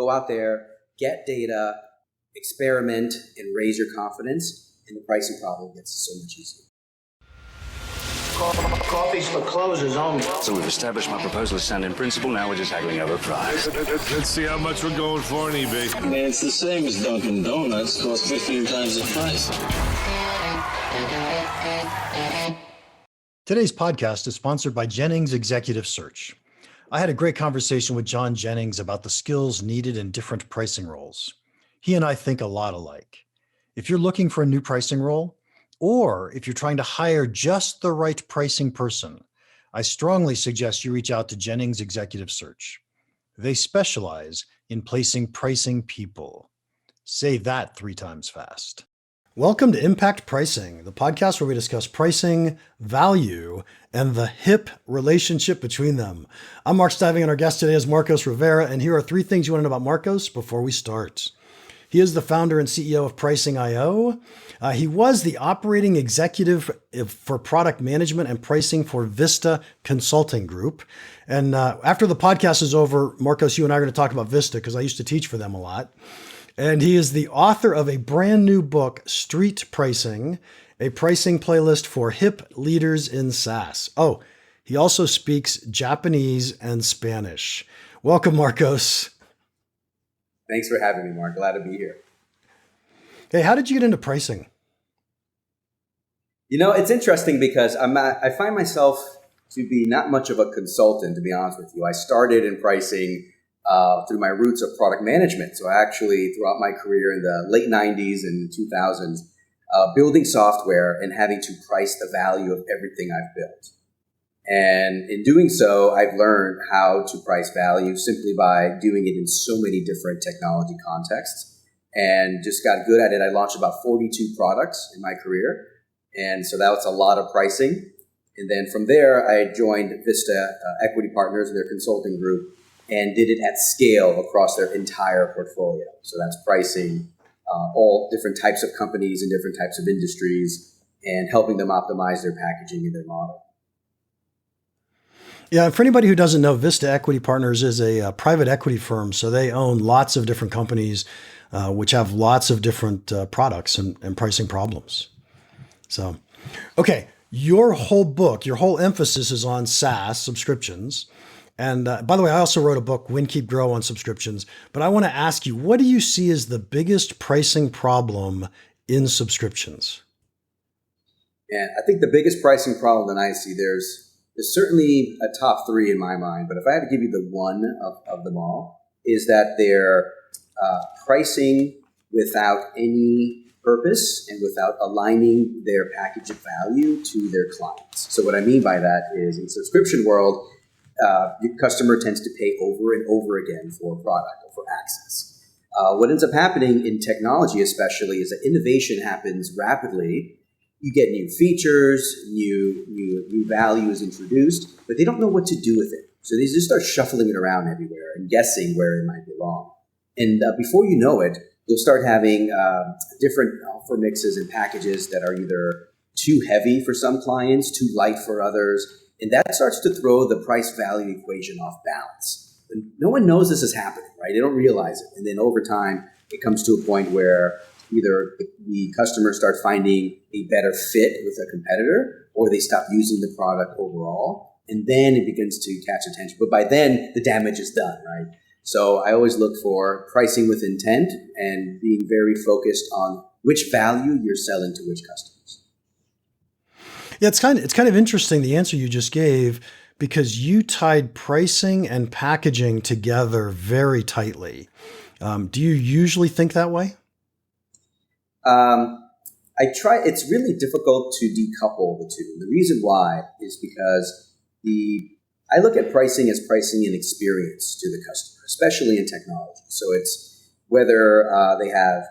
Go out there, get data, experiment, and raise your confidence, and the pricing problem gets so much easier. Coffee's for closers only. So we've established my proposal is sound in principle. Now we're just haggling over price. Let's see how much we're going for on eBay. I mean, it's the same as Dunkin' Donuts. Costs 15 times the price. Today's podcast is sponsored by Jennings Executive Search. I had a great conversation with John Jennings about the skills needed in different pricing roles. He and I think a lot alike. If you're looking for a new pricing role, or if you're trying to hire just the right pricing person, I strongly suggest you reach out to Jennings Executive Search. They specialize in placing pricing people. Say that 3 times fast. Welcome to Impact Pricing, the podcast where we discuss pricing, value, and the hip relationship between them. I'm Mark Stiving, and our guest today is Marcos Rivera, and here are 3 things you want to know about Marcos before we start. He is the founder and CEO of Pricing.io. He was the operating executive for product management and pricing for Vista Consulting Group. And after the podcast is over, Marcos, you and I are going to talk about Vista because I used to teach for them a lot. And he is the author of a brand new book, Street Pricing, a pricing playlist for hip leaders in SaaS. Oh, he also speaks Japanese and Spanish. Welcome, Marcos. Thanks for having me, Mark. Glad to be here. Hey, how did you get into pricing? You know, it's interesting because I find myself to be not much of a consultant, to be honest with you. I started in pricing through my roots of product management. So I actually, throughout my career in the late 90s and 2000s, building software and having to price the value of everything I've built. And in doing so, I've learned how to price value simply by doing it in so many different technology contexts and just got good at it. I launched about 42 products in my career. And so that was a lot of pricing. And then from there, I joined Vista Equity Partners, their consulting group, and did it at scale across their entire portfolio. So that's pricing all different types of companies in different types of industries and helping them optimize their packaging and their model. Yeah, for anybody who doesn't know, Vista Equity Partners is a private equity firm. So they own lots of different companies which have lots of different products and pricing problems. So, okay, your whole book, your whole emphasis is on SaaS subscriptions. And by the way, I also wrote a book, Win, Keep, Grow, on subscriptions. But I want to ask you, what do you see as the biggest pricing problem in subscriptions? Yeah, I think the biggest pricing problem that I see, there's certainly a top 3 in my mind. But if I had to give you the one of them all, is that they're pricing without any purpose and without aligning their package of value to their clients. So what I mean by that is in the subscription world, the customer tends to pay over and over again for a product or for access. What ends up happening in technology especially is that innovation happens rapidly. You get new features, new value is introduced, but they don't know what to do with it. So they just start shuffling it around everywhere and guessing where it might belong. And before you know it, you'll start having different offer mixes and packages that are either too heavy for some clients, too light for others. And that starts to throw the price-value equation off balance. And no one knows this is happening, right? They don't realize it. And then over time, it comes to a point where either the customer starts finding a better fit with a competitor, or they stop using the product overall. And then it begins to catch attention. But by then, the damage is done, right? So I always look for pricing with intent and being very focused on which value you're selling to which customers. Yeah, it's kind of interesting, the answer you just gave, because you tied pricing and packaging together very tightly. Do you usually think that way? I try. It's really difficult to decouple the two. The reason why is because I look at pricing as pricing an experience to the customer, especially in technology. So it's whether they have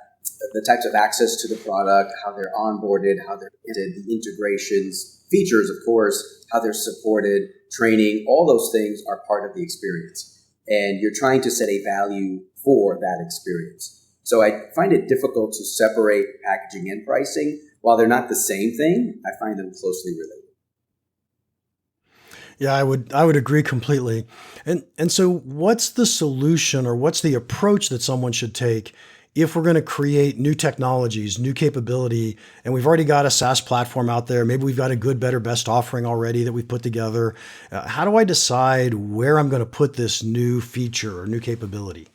the types of access to the product, how they're onboarded, how they're the integrations, features, of course, how they're supported, training, all those things are part of the experience. And you're trying to set a value for that experience. So I find it difficult to separate packaging and pricing. While they're not the same thing, I find them closely related. Yeah, I would agree completely. And so what's the solution or what's the approach that someone should take if we're going to create new technologies, new capability, and we've already got a SaaS platform out there, maybe we've got a good, better, best offering already that we've put together. How do I decide where I'm going to put this new feature or new capability?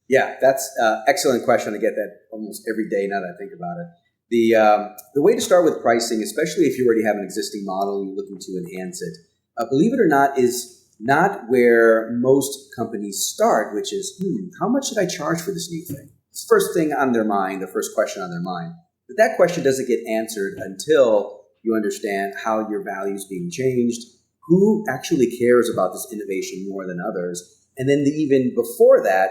Yeah, that's an excellent question. I get that almost every day now that I think about it. The way to start with pricing, especially if you already have an existing model and you're looking to enhance it, believe it or not, is not where most companies start, which is, how much should I charge for this new thing? It's the first thing on their mind, the first question on their mind. But that question doesn't get answered until you understand how your value is being changed, who actually cares about this innovation more than others, and then even before that,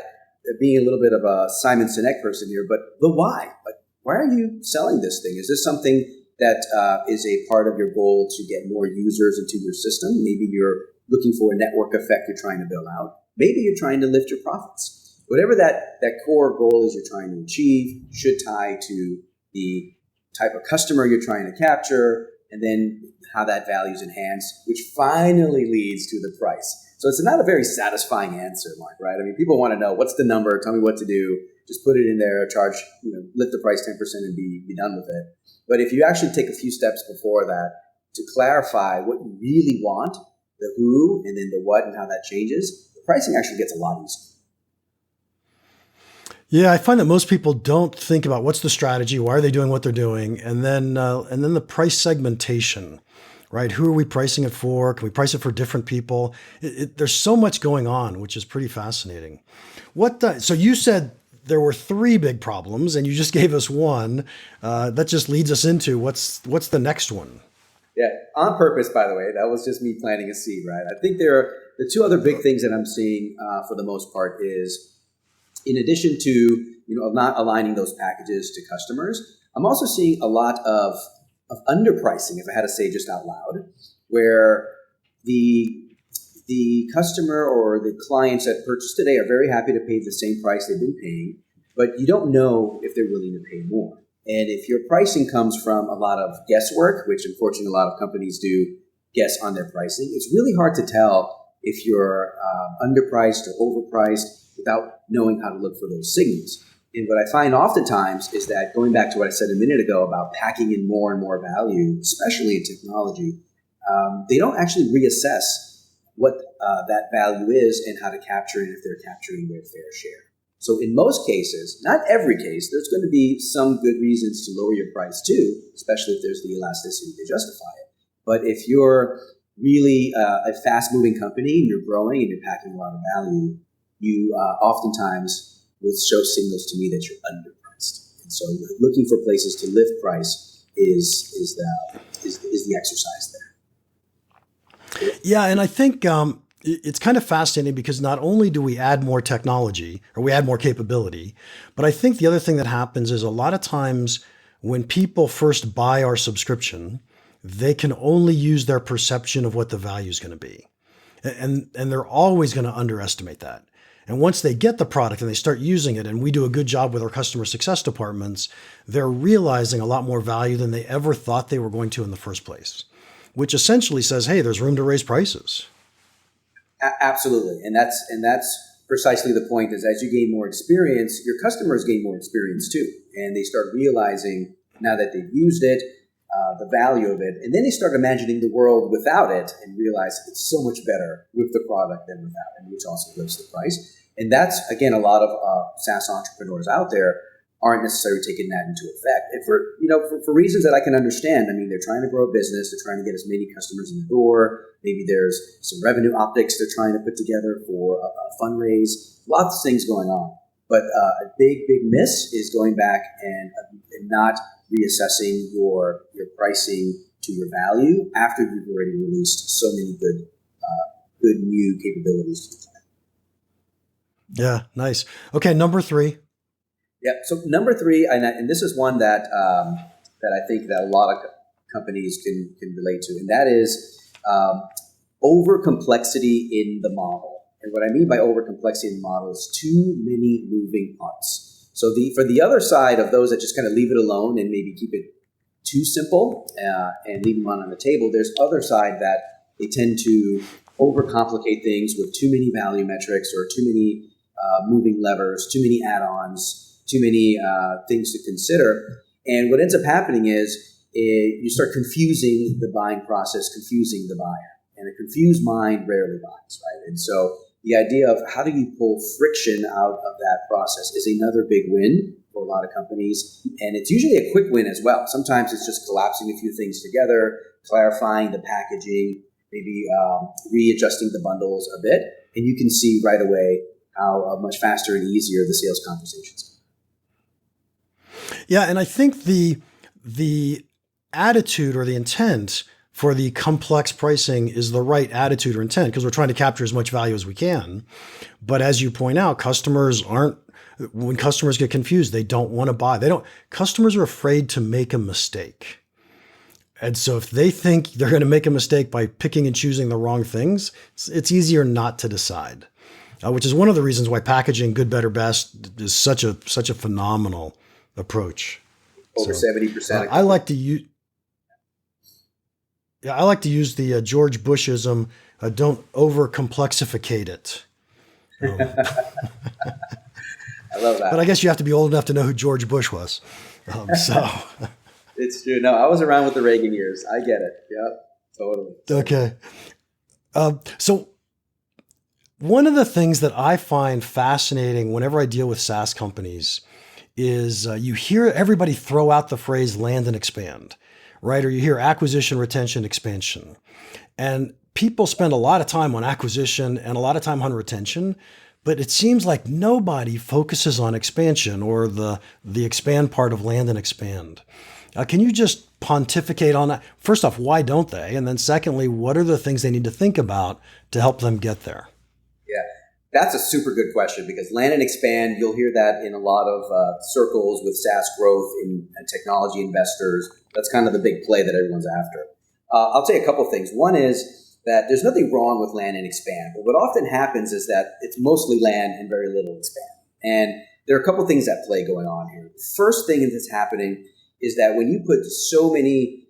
being a little bit of a Simon Sinek person here, but the why. Like, why are you selling this thing? Is this something that is a part of your goal to get more users into your system? Maybe you're looking for a network effect you're trying to build out. Maybe you're trying to lift your profits. Whatever that core goal is you're trying to achieve should tie to the type of customer you're trying to capture, and then how that value is enhanced, which finally leads to the price. So it's not a very satisfying answer, Mark, right? I mean, people want to know, what's the number? Tell me what to do. Just put it in there, charge, lift the price 10% and be done with it. But if you actually take a few steps before that to clarify what you really want, the who, and then the what and how that changes, the pricing actually gets a lot easier. Yeah, I find that most people don't think about what's the strategy, why are they doing what they're doing, and then the price segmentation, right? Who are we pricing it for? Can we price it for different people? There's so much going on, which is pretty fascinating. So you said there were three big problems, and you just gave us one. That just leads us into what's the next one. Yeah, on purpose, by the way. That was just me planting a seed, right? I think the two other big things that I'm seeing for the most part is, in addition to not aligning those packages to customers, I'm also seeing a lot of underpricing, if I had to say just out loud, where the customer or the clients that purchase today are very happy to pay the same price they've been paying, but you don't know if they're willing to pay more. And if your pricing comes from a lot of guesswork, which unfortunately a lot of companies do guess on their pricing, it's really hard to tell if you're underpriced or overpriced without knowing how to look for those signals. And what I find oftentimes is that, going back to what I said a minute ago about packing in more and more value, especially in technology, they don't actually reassess what that value is and how to capture it if they're capturing their fair share. So in most cases, not every case, there's going to be some good reasons to lower your price too, especially if there's the elasticity to justify it. But if you're really a fast-moving company and you're growing and you're packing a lot of value, you oftentimes will show signals to me that you're underpriced. And so looking for places to lift price is the exercise there. Yeah, and I think it's kind of fascinating because not only do we add more technology or we add more capability, but I think the other thing that happens is a lot of times when people first buy our subscription, they can only use their perception of what the value is going to be. And they're always going to underestimate that. And once they get the product and they start using it, and we do a good job with our customer success departments, they're realizing a lot more value than they ever thought they were going to in the first place, which essentially says, hey, there's room to raise prices. Absolutely. And that's precisely the point, is as you gain more experience, your customers gain more experience too. And they start realizing, now that they've used it, the value of it. And then they start imagining the world without it and realize it's so much better with the product than without it, which also lifts the price. And that's, again, a lot of SaaS entrepreneurs out there aren't necessarily taking that into effect. And for reasons that I can understand. I mean, they're trying to grow a business. They're trying to get as many customers in the door. Maybe there's some revenue optics they're trying to put together for a fundraise. Lots of things going on. But a big miss is going back and not reassessing your pricing to your value after you've already released so many good new capabilities to the client. Yeah, nice. Okay, number 3. Yeah. So number 3, and this is one that I think that a lot of companies can relate to, and that is overcomplexity in the model. And what I mean by overcomplexity in the model is too many moving parts. So for the other side of those that just kind of leave it alone and maybe keep it too simple and leave them on the table, there's other side that They tend to overcomplicate things with too many value metrics or too many moving levers, too many add-ons, too many things to consider. And what ends up happening is you start confusing the buying process, confusing the buyer. And a confused mind rarely buys, right? And so the idea of how do you pull friction out of that process is another big win for a lot of companies. And it's usually a quick win as well. Sometimes it's just collapsing a few things together, clarifying the packaging, maybe readjusting the bundles a bit. And you can see right away how much faster and easier the sales conversations are. Yeah, and I think the attitude or the intent for the complex pricing is the right attitude or intent because we're trying to capture as much value as we can. But as you point out, when customers get confused, they don't want to buy. Customers are afraid to make a mistake. And so if they think they're going to make a mistake by picking and choosing the wrong things, it's easier not to decide, which is one of the reasons why packaging good, better, best is such a phenomenal approach. Over 70%. I like to use the George Bushism, don't over-complexificate it. I love that. But I guess you have to be old enough to know who George Bush was. It's true. No, I was around with the Reagan years. I get it. Yep, totally. Okay. So one of the things that I find fascinating whenever I deal with SaaS companies is you hear everybody throw out the phrase land and expand, right? Or you hear acquisition, retention, expansion. And people spend a lot of time on acquisition and a lot of time on retention, but it seems like nobody focuses on expansion or the expand part of land and expand. Can you just pontificate on that? First off, why don't they? And then secondly, what are the things they need to think about to help them get there? Yeah, that's a super good question because land and expand, you'll hear that in a lot of circles with SaaS growth and technology investors. That's kind of the big play that everyone's after. I'll say a couple things. One is that there's nothing wrong with land and expand, but what often happens is that it's mostly land and very little expand. And there are a couple things at play going on here. First thing that's happening is that when you put so many,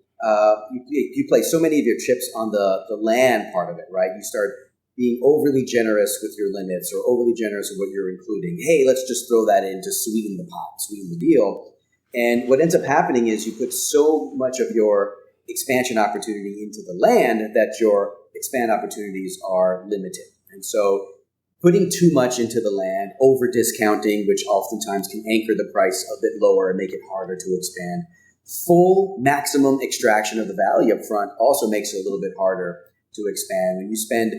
you place so many of your chips on the land part of it, right? You start being overly generous with your limits or overly generous with what you're including. Hey, let's just throw that in to sweeten the pot, sweeten the deal. And what ends up happening is you put so much of your expansion opportunity into the land that your expand opportunities are limited. And so putting too much into the land, over discounting, which oftentimes can anchor the price a bit lower and make it harder to expand. Full maximum extraction of the value up front also makes it a little bit harder to expand. When you spend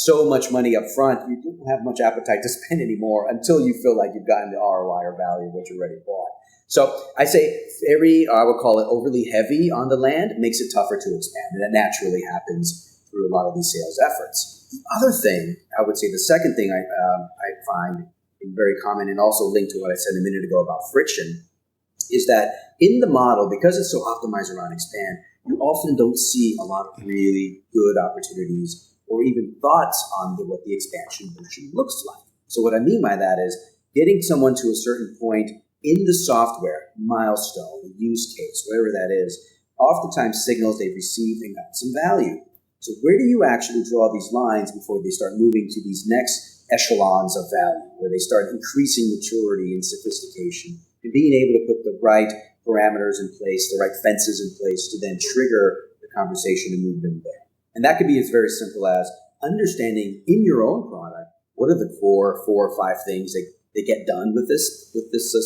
so much money up front, you don't have much appetite to spend anymore until you feel like you've gotten the ROI or value of what you already bought. So I say I would call it overly heavy on the land makes it tougher to expand. And that naturally happens through a lot of these sales efforts. The other thing, I would say the second thing I find very common and also linked to what I said a minute ago about friction is that in the model, because it's so optimized around expand, you often don't see a lot of really good opportunities or even thoughts on what the expansion motion looks like. So what I mean by that is getting someone to a certain point in the software, milestone, use case, whatever that is, oftentimes signals they've received and gotten some value. So where do you actually draw these lines before they start moving to these next echelons of value, where they start increasing maturity and sophistication and being able to put the right parameters in place, the right fences in place to then trigger the conversation and move them there? And that could be as very simple as understanding in your own product, what are the core 4 or 5 things that get done with this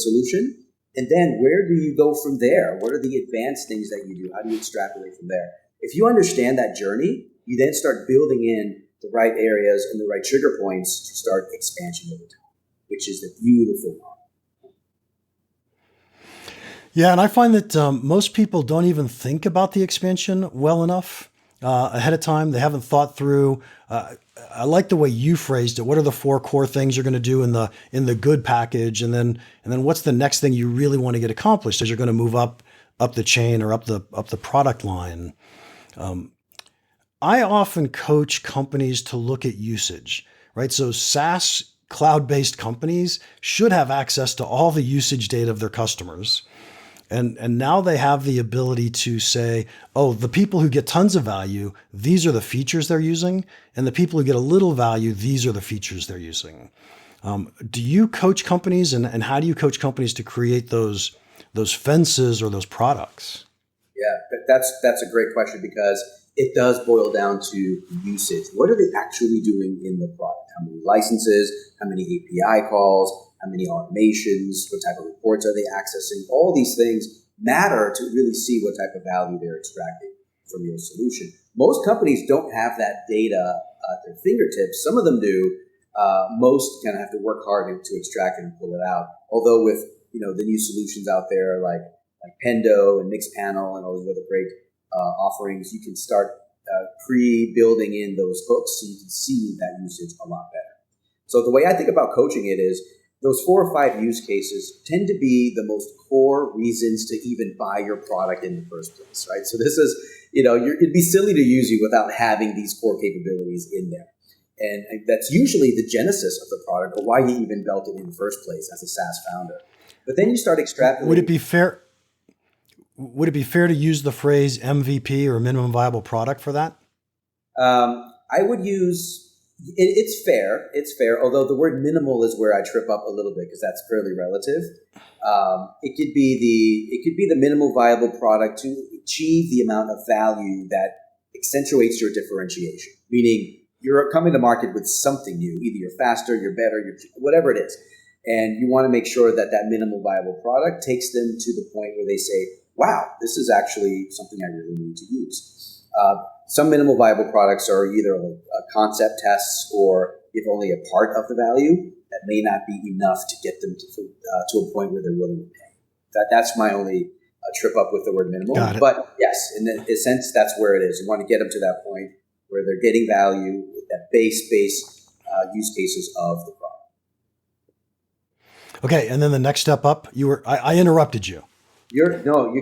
solution? And then where do you go from there? What are the advanced things that you do? How do you extrapolate from there? If you understand that journey, you then start building in the right areas and the right trigger points to start expansion over time, which is the beautiful part. Yeah, and I find that most people don't even think about the expansion well enough ahead of time. They haven't thought through. I like the way you phrased it. What are the 4 core things you're going to do in the good package, and then what's the next thing you really want to get accomplished as you're going to move up the chain or up the product line. I often coach companies to look at usage, right? So SaaS cloud-based companies should have access to all the usage data of their customers. And now they have the ability to say, oh, the people who get tons of value, these are the features they're using. And the people who get a little value, these are the features they're using. Do you coach companies and how do you coach companies to create those fences or those products? Yeah, that's a great question because it does boil down to usage. What are they actually doing in the product? How many licenses? How many API calls? How many automations? What type of reports are they accessing? All these things matter to really see what type of value they're extracting from your solution. Most companies don't have that data at their fingertips. Some of them do. Most kind of have to work hard to extract it and pull it out. Although with the new solutions out there like Pendo and Mixpanel and all these other great offerings, you can start pre-building in those hooks so you can see that usage a lot better. So the way I think about coaching it is those 4 or 5 use cases tend to be the most core reasons to even buy your product in the first place, right? So this is, it'd be silly to use you without having these core capabilities in there. And that's usually the genesis of the product or why you even built it in the first place as a SaaS founder. But then you start extrapolating. Would it be fair to use the phrase MVP or minimum viable product for that? I would use it's fair. It's fair. Although the word minimal is where I trip up a little bit because that's fairly relative. It could be the minimal viable product to achieve the amount of value that accentuates your differentiation. Meaning you're coming to market with something new. Either you're faster, you're better, whatever it is. And you want to make sure that minimal viable product takes them to the point where they say, wow, this is actually something I really need to use. Some minimal viable products are either concept tests or give only a part of the value that may not be enough to get them to a point where they're willing to pay. That's my only trip up with the word minimal. Got it. But yes, in a sense, that's where it is. You want to get them to that point where they're getting value with that base use cases of the product. Okay, and then the next step up, I interrupted you. You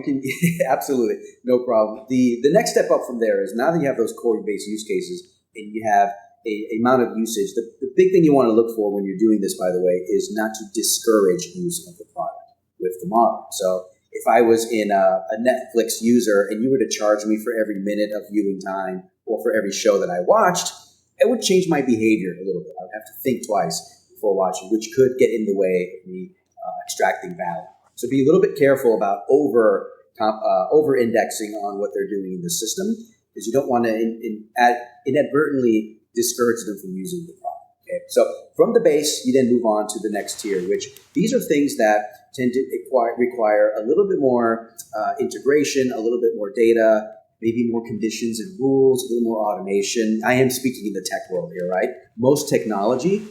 can absolutely no problem. The next step up from there is now that you have those core based use cases and you have a amount of usage. The big thing you want to look for when you're doing this, by the way, is not to discourage use of the product with the model. So if I was in a Netflix user and you were to charge me for every minute of viewing time or for every show that I watched, it would change my behavior a little bit. I would have to think twice before watching, which could get in the way of me extracting value. So be a little bit careful about over-indexing on what they're doing in the system, because you don't want to inadvertently discourage them from using the product. Okay? So from the base, you then move on to the next tier, which these are things that tend to require a little bit more integration, a little bit more data, maybe more conditions and rules, a little more automation. I am speaking in the tech world here, right? Most technology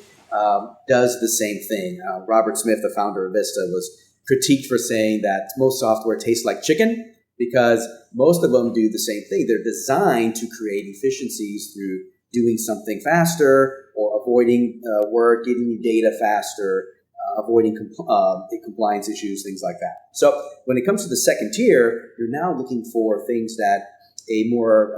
does the same thing. Robert Smith, the founder of Vista, was critiqued for saying that most software tastes like chicken because most of them do the same thing. They're designed to create efficiencies through doing something faster or avoiding work, getting you data faster, avoiding compliance issues, things like that. So when it comes to the second tier, you're now looking for things that a more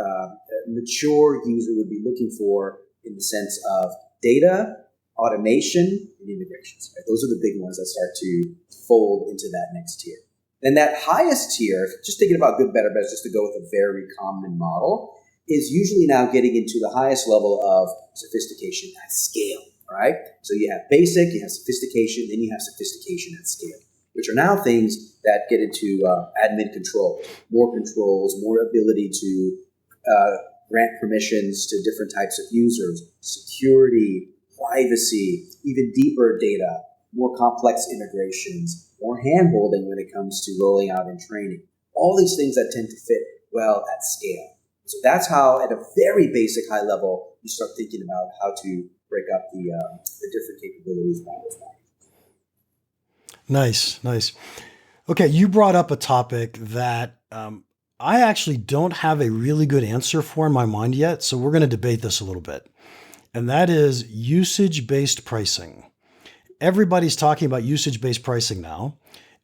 mature user would be looking for in the sense of data, automation, and integrations. Right? Those are the big ones that start to fold into that next tier. Then that highest tier, just thinking about good, better, best, just to go with a very common model, is usually now getting into the highest level of sophistication at scale, right? So you have basic, you have sophistication, then you have sophistication at scale, which are now things that get into admin control, more controls, more ability to grant permissions to different types of users, security, privacy, even deeper data, more complex integrations, more hand-holding when it comes to rolling out and training. All these things that tend to fit well at scale. So that's how, at a very basic high level, you start thinking about how to break up the different capabilities by those values. Nice. Okay, you brought up a topic that I actually don't have a really good answer for in my mind yet, so we're going to debate this a little bit. And that is usage-based pricing. Everybody's talking about usage-based pricing now.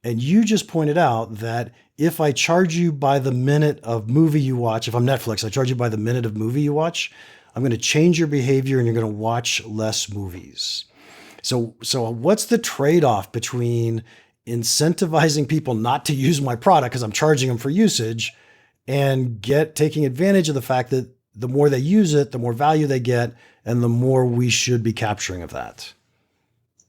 And you just pointed out that if I charge you by the minute of movie you watch, if I'm Netflix, I charge you by the minute of movie you watch, I'm going to change your behavior and you're going to watch less movies. So what's the trade-off between incentivizing people not to use my product because I'm charging them for usage, and taking advantage of the fact that the more they use it, the more value they get, and the more we should be capturing of that.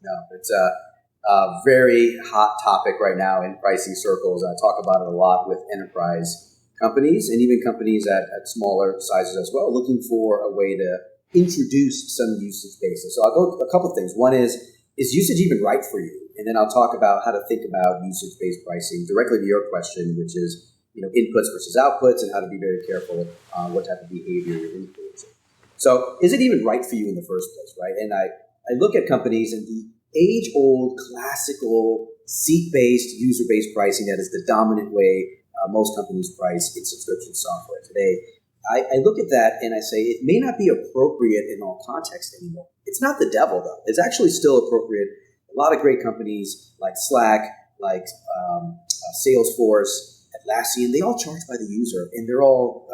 No, it's a very hot topic right now in pricing circles. I talk about it a lot with enterprise companies and even companies at smaller sizes as well, looking for a way to introduce some usage basis. So I'll go a couple of things. One is usage even right for you? And then I'll talk about how to think about usage-based pricing directly to your question, which is, inputs versus outputs, and how to be very careful on what type of behavior you're influencing. So is it even right for you in the first place, right? And I look at companies and the age-old, classical, seat-based, user-based pricing that is the dominant way most companies price in subscription software today. I look at that and I say it may not be appropriate in all context anymore. It's not the devil, though. It's actually still appropriate. A lot of great companies like Slack, like Salesforce, Atlassian, they all charge by the user, and they're all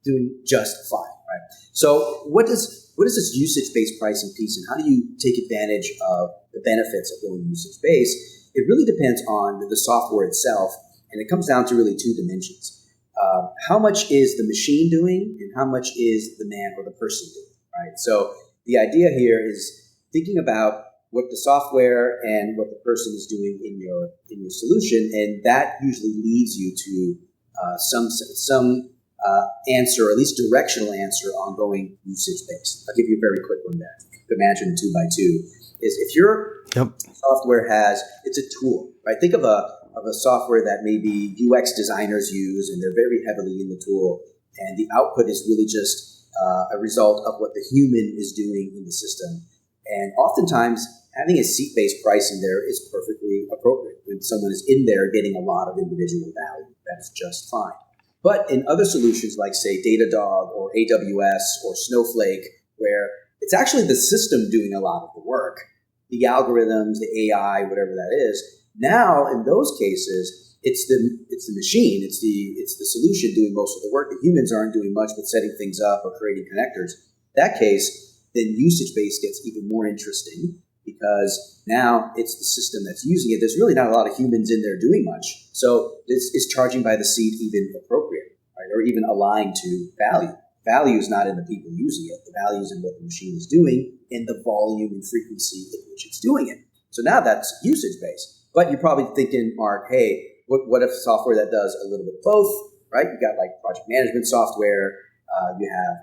doing just fine, right? So what does this usage-based pricing piece, and how do you take advantage of the benefits of going usage-based? It really depends on the software itself, and it comes down to really two dimensions. How much is the machine doing, and how much is the man or the person doing, right? So the idea here is thinking about what the software and what the person is doing in your solution, and that usually leads you to some answer, or at least directional answer on going usage-based. I'll give you a very quick one there. Imagine 2x2 is if your software it's a tool, right? Think of a software that maybe UX designers use, and they're very heavily in the tool, and the output is really just a result of what the human is doing in the system. And oftentimes, having a seat-based pricing there is perfectly appropriate. When someone is in there getting a lot of individual value, that's just fine. But in other solutions like, say, Datadog or AWS or Snowflake, where it's actually the system doing a lot of the work, the algorithms, the AI, whatever that is, now in those cases, it's the machine, it's the solution doing most of the work. The humans aren't doing much but setting things up or creating connectors. In that case, then usage-based gets even more interesting, because now it's the system that's using it. There's really not a lot of humans in there doing much. So is charging by the seat even appropriate, right? Or even aligned to value? Value is not in the people using it. The value is in what the machine is doing and the volume and frequency at which it's doing it. So now that's usage-based. But you're probably thinking, Mark, hey, what if software that does a little bit of both, right? You got like project management software. You have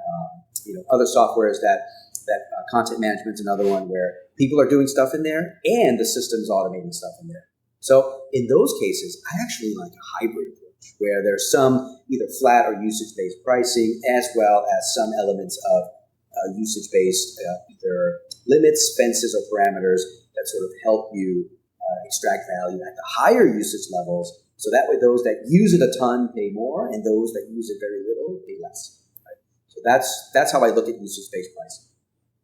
other softwares that content management's another one where people are doing stuff in there and the system's automating stuff in there. So in those cases, I actually like a hybrid approach where there's some either flat or usage-based pricing, as well as some elements of usage-based either limits, fences, or parameters that sort of help you extract value at the higher usage levels. So that way those that use it a ton pay more, and those that use it very little pay less. Right? So that's how I look at usage-based pricing.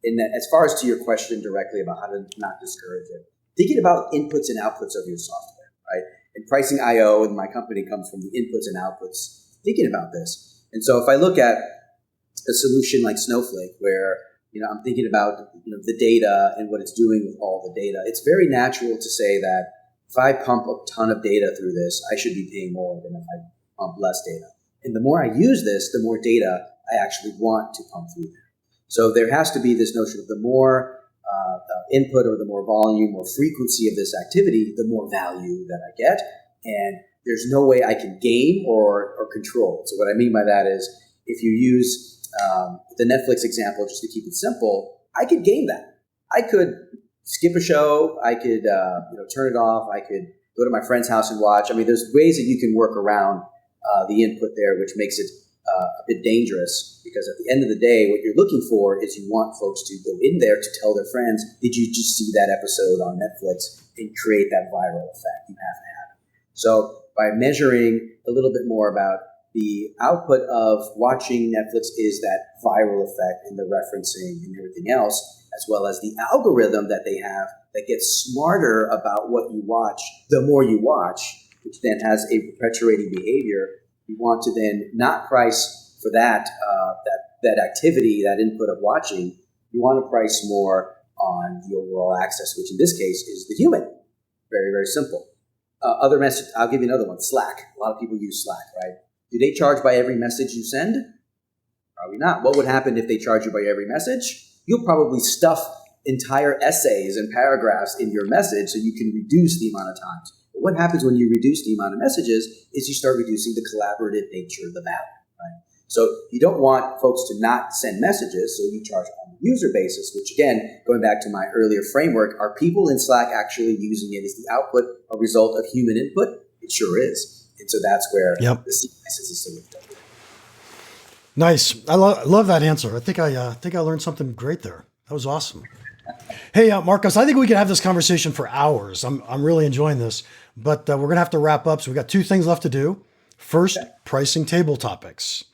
And as far as to your question directly about how to not discourage it, thinking about inputs and outputs of your software, right? And Pricing IO and my company comes from the inputs and outputs, thinking about this. And so if I look at a solution like Snowflake, where I'm thinking about the data and what it's doing with all the data, it's very natural to say that if I pump a ton of data through this, I should be paying more than if I pump less data. And the more I use this, the more data I actually want to pump through there. So there has to be this notion of the more input or the more volume or frequency of this activity, the more value that I get. And there's no way I can game or control. So what I mean by that is if you use the Netflix example, just to keep it simple, I could game that. I could skip a show. I could turn it off. I could go to my friend's house and watch. I mean, there's ways that you can work around the input there, which makes it a bit dangerous, because at the end of the day, what you're looking for is you want folks to go in there to tell their friends, did you just see that episode on Netflix, and create that viral effect. You have to have it. So by measuring a little bit more about the output of watching Netflix is that viral effect and the referencing and everything else, as well as the algorithm that they have that gets smarter about what you watch the more you watch, which then has a perpetuating behavior. You want to then not price for that activity, that input of watching. You want to price more on the overall access, which in this case is the human. Very, very simple. Other message. I'll give you another one. Slack. A lot of people use Slack, right? Do they charge by every message you send? Probably not. What would happen if they charge you by every message? You'll probably stuff entire essays and paragraphs in your message so you can reduce the amount of times. But what happens when you reduce the amount of messages is you start reducing the collaborative nature of the value, right? So you don't want folks to not send messages, so you charge on a user basis, which again, going back to my earlier framework, are people in Slack actually using it? Is the output a result of human input? It sure is. And so that's where the CSS is so important. Nice. I love that answer. I think I learned something great there. That was awesome. Hey, Marcos, I think we could have this conversation for hours. I'm really enjoying this, but we're going to have to wrap up. So we've got two things left to do. First, pricing table topics.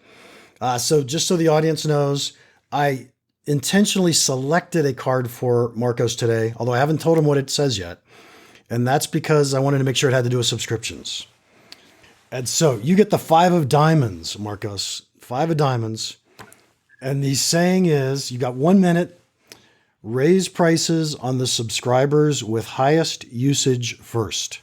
So just so the audience knows, I intentionally selected a card for Marcos today, although I haven't told him what it says yet. And that's because I wanted to make sure it had to do with subscriptions. And so you get the 5 of diamonds, Marcos, 5 of diamonds. And the saying is, you got 1 minute, raise prices on the subscribers with highest usage first.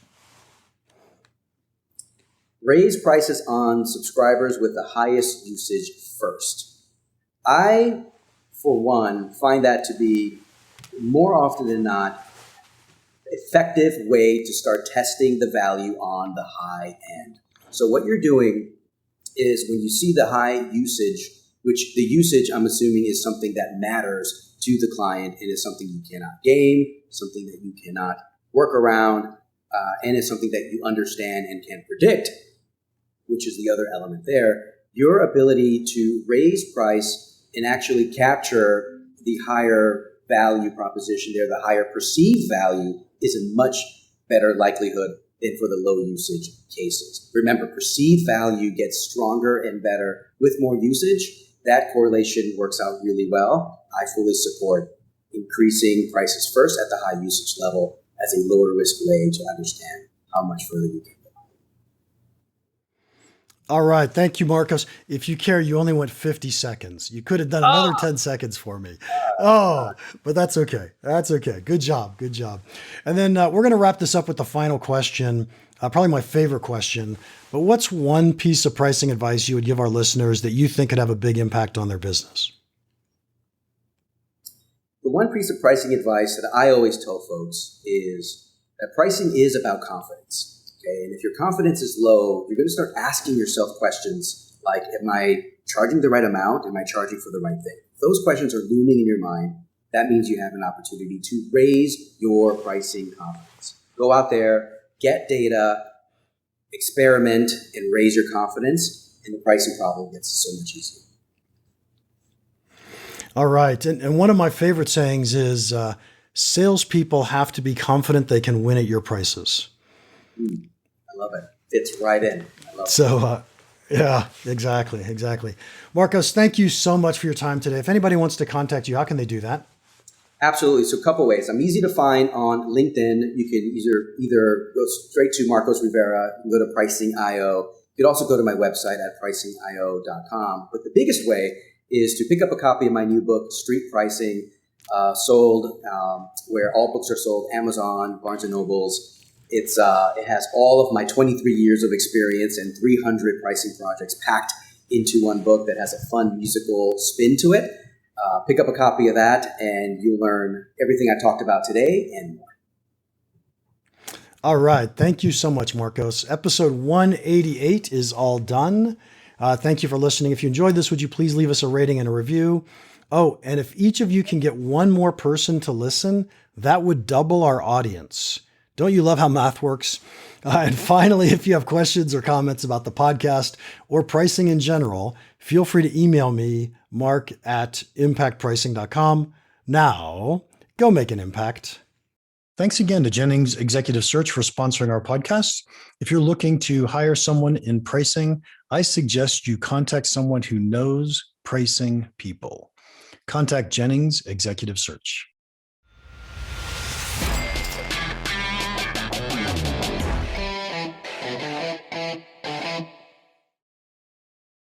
Raise prices on subscribers with the highest usage first. I, for one, find that to be more often than not effective way to start testing the value on the high end. So what you're doing is when you see the high usage, which the usage I'm assuming is something that matters to the client and is something you cannot game, something that you cannot work around, and is something that you understand and can predict, which is the other element there. Your ability to raise price and actually capture the higher value proposition there, the higher perceived value, is a much better likelihood than for the low usage cases. Remember, perceived value gets stronger and better with more usage. That correlation works out really well. I fully support increasing prices first at the high usage level as a lower risk way to understand how much further you can go. All right. Thank you, Marcos. If you care, you only went 50 seconds. You could have done another 10 seconds for me. But that's okay. That's okay. Good job. Good job. And then we're going to wrap this up with the final question, probably my favorite question. But what's one piece of pricing advice you would give our listeners that you think could have a big impact on their business? The one piece of pricing advice that I always tell folks is that pricing is about confidence. Okay, and if your confidence is low, you're going to start asking yourself questions like, am I charging the right amount? Am I charging for the right thing? If those questions are looming in your mind, that means you have an opportunity to raise your pricing confidence. Go out there, get data, experiment, and raise your confidence, and the pricing problem gets so much easier. All right. And one of my favorite sayings is salespeople have to be confident they can win at your prices. I love it. Fits right in. I love it. Yeah, exactly. Marcos, thank you so much for your time today. If anybody wants to contact you, how can they do that? Absolutely. So a couple ways. I'm easy to find on LinkedIn. You can either go straight to Marcos Rivera, go to Pricing.io. You could also go to my website at pricingio.com. But the biggest way is to pick up a copy of my new book, Street Pricing, sold where all books are sold, Amazon, Barnes & Nobles. It has all of my 23 years of experience and 300 pricing projects packed into one book that has a fun musical spin to it. Pick up a copy of that and you'll learn everything I talked about today and more. All right. Thank you so much, Marcos. Episode 188 is all done. Thank you for listening. If you enjoyed this, would you please leave us a rating and a review? Oh, and if each of you can get one more person to listen, that would double our audience. Don't you love how math works? And finally, if you have questions or comments about the podcast or pricing in general, feel free to email me, mark@impactpricing.com. Now, go make an impact. Thanks again to Jennings Executive Search for sponsoring our podcast. If you're looking to hire someone in pricing, I suggest you contact someone who knows pricing people. Contact Jennings Executive Search.